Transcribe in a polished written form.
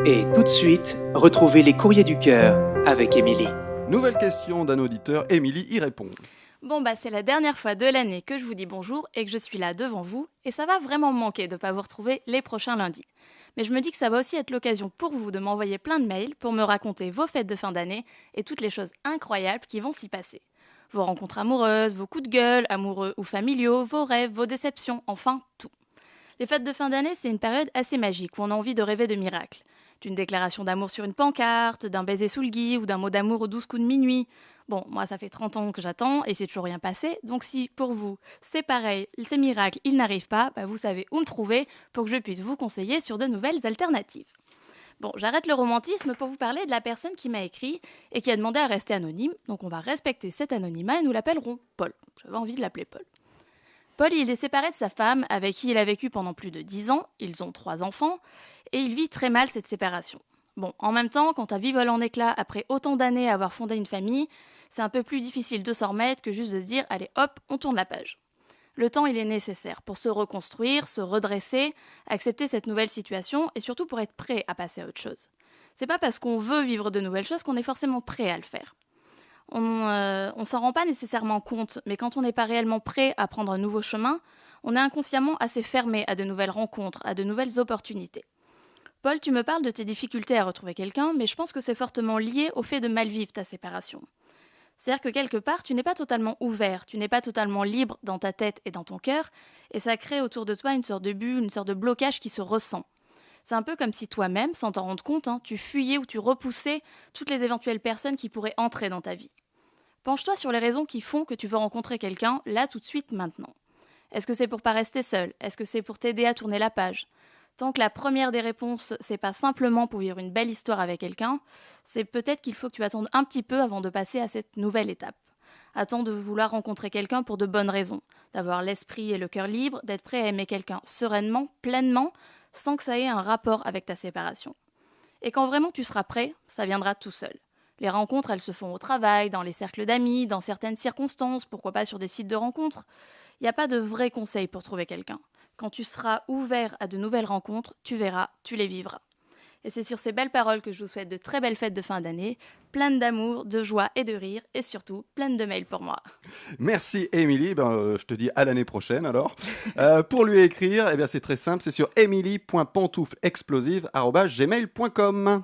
Et tout de suite, retrouvez les courriers du cœur avec Émilie. Nouvelle question d'un auditeur, Émilie y répond. Bon c'est la dernière fois de l'année que je vous dis bonjour et que je suis là devant vous, et ça va vraiment me manquer de ne pas vous retrouver les prochains lundis. Mais je me dis que ça va aussi être l'occasion pour vous de m'envoyer plein de mails pour me raconter vos fêtes de fin d'année et toutes les choses incroyables qui vont s'y passer. Vos rencontres amoureuses, vos coups de gueule, amoureux ou familiaux, vos rêves, vos déceptions, enfin tout. Les fêtes de fin d'année, c'est une période assez magique où on a envie de rêver de miracles. D'une déclaration d'amour sur une pancarte, d'un baiser sous le gui ou d'un mot d'amour aux 12 coups de minuit. Bon, moi ça fait 30 ans que j'attends et c'est toujours rien passé, donc si pour vous c'est pareil, ces miracles ils n'arrivent pas, vous savez où me trouver pour que je puisse vous conseiller sur de nouvelles alternatives. Bon, j'arrête le romantisme pour vous parler de la personne qui m'a écrit et qui a demandé à rester anonyme, donc on va respecter cet anonymat et nous l'appellerons Paul. J'avais envie de l'appeler Paul. Paul, il est séparé de sa femme, avec qui il a vécu pendant plus de 10 ans, ils ont 3 enfants, et il vit très mal cette séparation. Bon, en même temps, quand ta vie vole en éclats après autant d'années à avoir fondé une famille, c'est un peu plus difficile de s'en remettre que juste de se dire « allez hop, on tourne la page ». Le temps, il est nécessaire pour se reconstruire, se redresser, accepter cette nouvelle situation et surtout pour être prêt à passer à autre chose. C'est pas parce qu'on veut vivre de nouvelles choses qu'on est forcément prêt à le faire. On s'en rend pas nécessairement compte, mais quand on n'est pas réellement prêt à prendre un nouveau chemin, on est inconsciemment assez fermé à de nouvelles rencontres, à de nouvelles opportunités. Paul, tu me parles de tes difficultés à retrouver quelqu'un, mais je pense que c'est fortement lié au fait de mal vivre ta séparation. C'est-à-dire que quelque part, tu n'es pas totalement ouvert, tu n'es pas totalement libre dans ta tête et dans ton cœur, et ça crée autour de toi une sorte de bulle, une sorte de blocage qui se ressent. C'est un peu comme si toi-même, sans t'en rendre compte, tu fuyais ou tu repoussais toutes les éventuelles personnes qui pourraient entrer dans ta vie. Penche-toi sur les raisons qui font que tu veux rencontrer quelqu'un, là, tout de suite, maintenant. Est-ce que c'est pour pas rester seul? Est-ce que c'est pour t'aider à tourner la page? Tant que la première des réponses, c'est pas simplement pour vivre une belle histoire avec quelqu'un, c'est peut-être qu'il faut que tu attendes un petit peu avant de passer à cette nouvelle étape. Attends de vouloir rencontrer quelqu'un pour de bonnes raisons, d'avoir l'esprit et le cœur libre, d'être prêt à aimer quelqu'un sereinement, pleinement, sans que ça ait un rapport avec ta séparation. Et quand vraiment tu seras prêt, ça viendra tout seul. Les rencontres, elles se font au travail, dans les cercles d'amis, dans certaines circonstances, pourquoi pas sur des sites de rencontres. Il n'y a pas de vrais conseils pour trouver quelqu'un. Quand tu seras ouvert à de nouvelles rencontres, tu verras, tu les vivras. Et c'est sur ces belles paroles que je vous souhaite de très belles fêtes de fin d'année, pleines d'amour, de joie et de rire, et surtout pleines de mails pour moi. Merci Émilie, je te dis à l'année prochaine alors. Pour lui écrire, c'est très simple, c'est sur emily.pantouflexplosive@gmail.com.